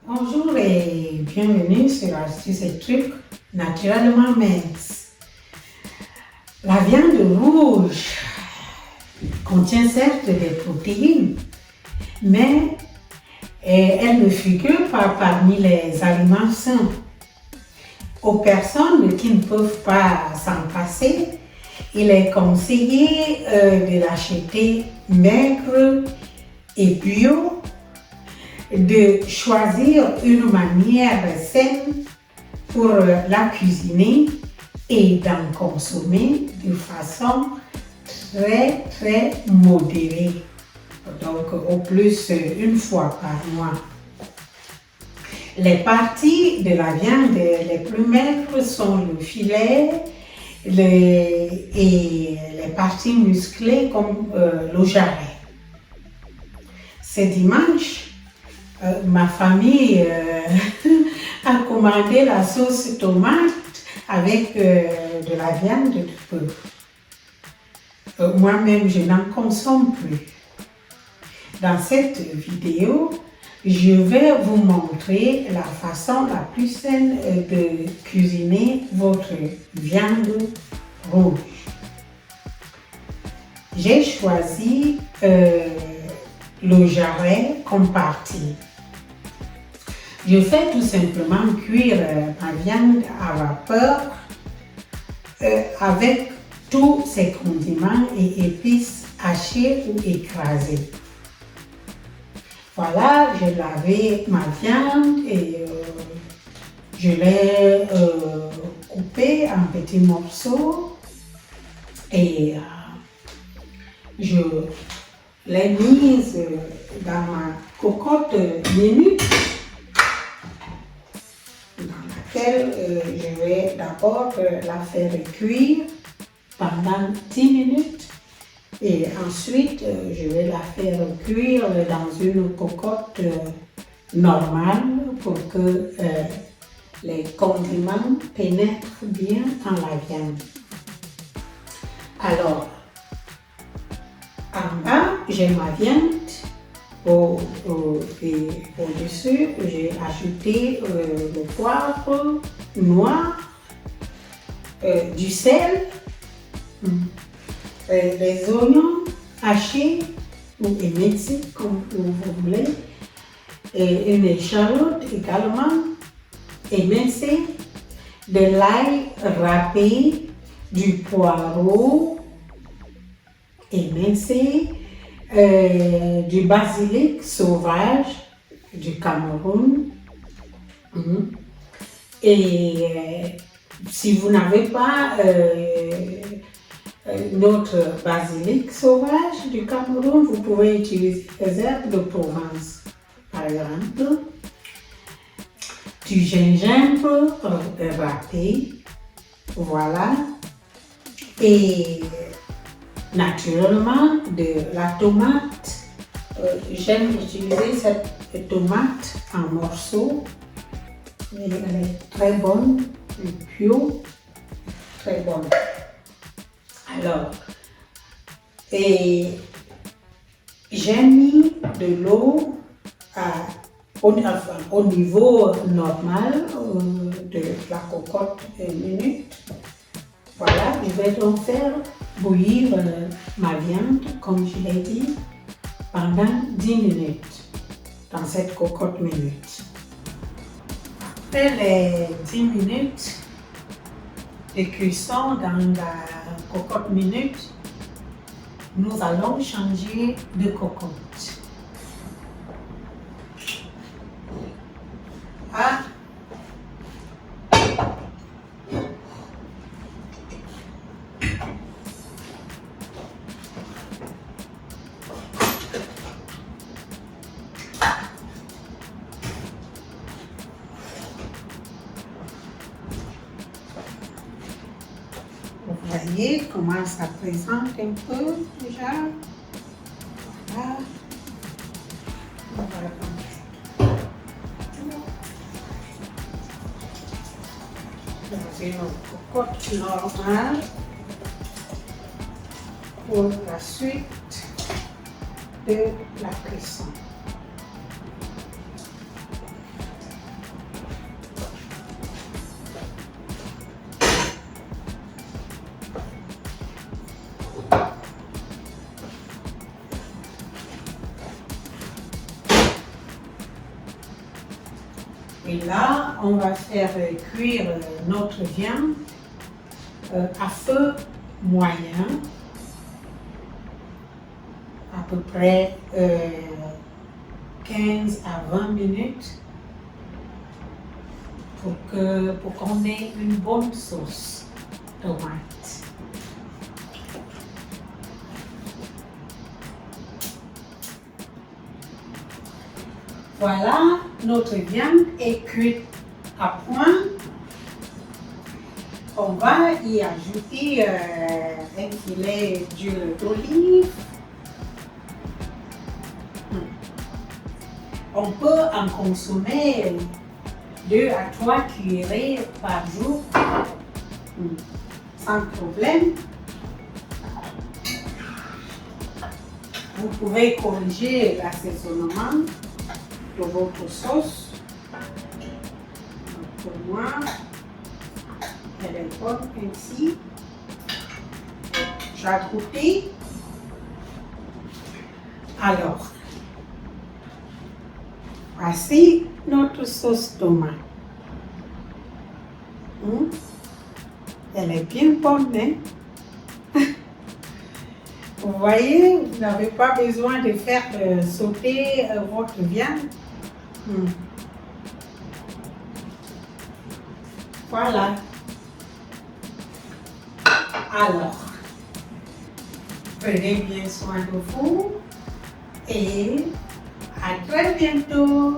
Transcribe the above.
Bonjour et bienvenue sur Astuces et Trucs naturellement minces. La viande rouge contient certes des protéines, mais elle ne figure pas parmi les aliments sains. Aux personnes qui ne peuvent pas s'en passer, il est conseillé de l'acheter maigre et bio, de choisir une manière saine pour la cuisiner et d'en consommer de façon très modérée. Donc au plus une fois par mois. Les parties de la viande les plus maigres sont le filet et les parties musclées comme le jarret. Ce dimanche, ma famille a commandé la sauce tomate avec de la viande de bœuf. Moi-même, je n'en consomme plus. Dans cette vidéo, je vais vous montrer la façon la plus saine de cuisiner votre viande rouge. J'ai choisi le jarret comme partie. Je fais tout simplement cuire ma viande à vapeur avec tous ses condiments et épices hachés ou écrasés. Voilà, j'ai lavé ma viande et je l'ai coupée en petits morceaux et je l'ai mise dans ma cocotte minute dans laquelle je vais d'abord la faire cuire pendant 10 minutes. Et ensuite, je vais la faire cuire dans une cocotte normale pour que les condiments pénètrent bien dans la viande. Alors, en bas, j'ai ma viande. Et au-dessus, j'ai ajouté le poivre noir, du sel, les oignons hachés ou émincés comme vous voulez, et une échalote également émincée, de l'ail râpé, du poireau émincé, du basilic sauvage du Cameroun. Et si vous n'avez pas notre basilic sauvage du Cameroun, vous pouvez utiliser les herbes de Provence, par exemple, du gingembre râpé, voilà, et naturellement de la tomate. J'aime utiliser cette tomate en morceaux, elle est très bonne, bio, très bonne. Alors, et j'ai mis de l'eau au niveau normal de la cocotte minute. Voilà, je vais donc faire bouillir ma viande, comme je l'ai dit, pendant 10 minutes dans cette cocotte minute. Après les 10 minutes de cuisson dans la cocotte minute, nous allons changer de cocotte. Ah. Vous voyez comment ça présente un peu déjà. Voilà. Dans une cocotte normale pour la suite de la cuisson. Et là, on va faire cuire notre viande à feu moyen, à peu près 15 à 20 minutes pour qu'on ait une bonne sauce tomate. Voilà, notre viande est cuite à point. On va y ajouter un filet d'huile d'olive. On peut en consommer 2 à 3 cuillerées par jour sans problème. Vous pouvez corriger l'assaisonnement de votre sauce. Pour moi, elle est bonne ainsi. J'ai goûté. Alors, voici notre sauce tomate. Elle est bien bonne, hein? Vous voyez, vous n'avez pas besoin de faire sauter votre viande. Voilà. Alors, prenez bien soin de vous et à très bientôt.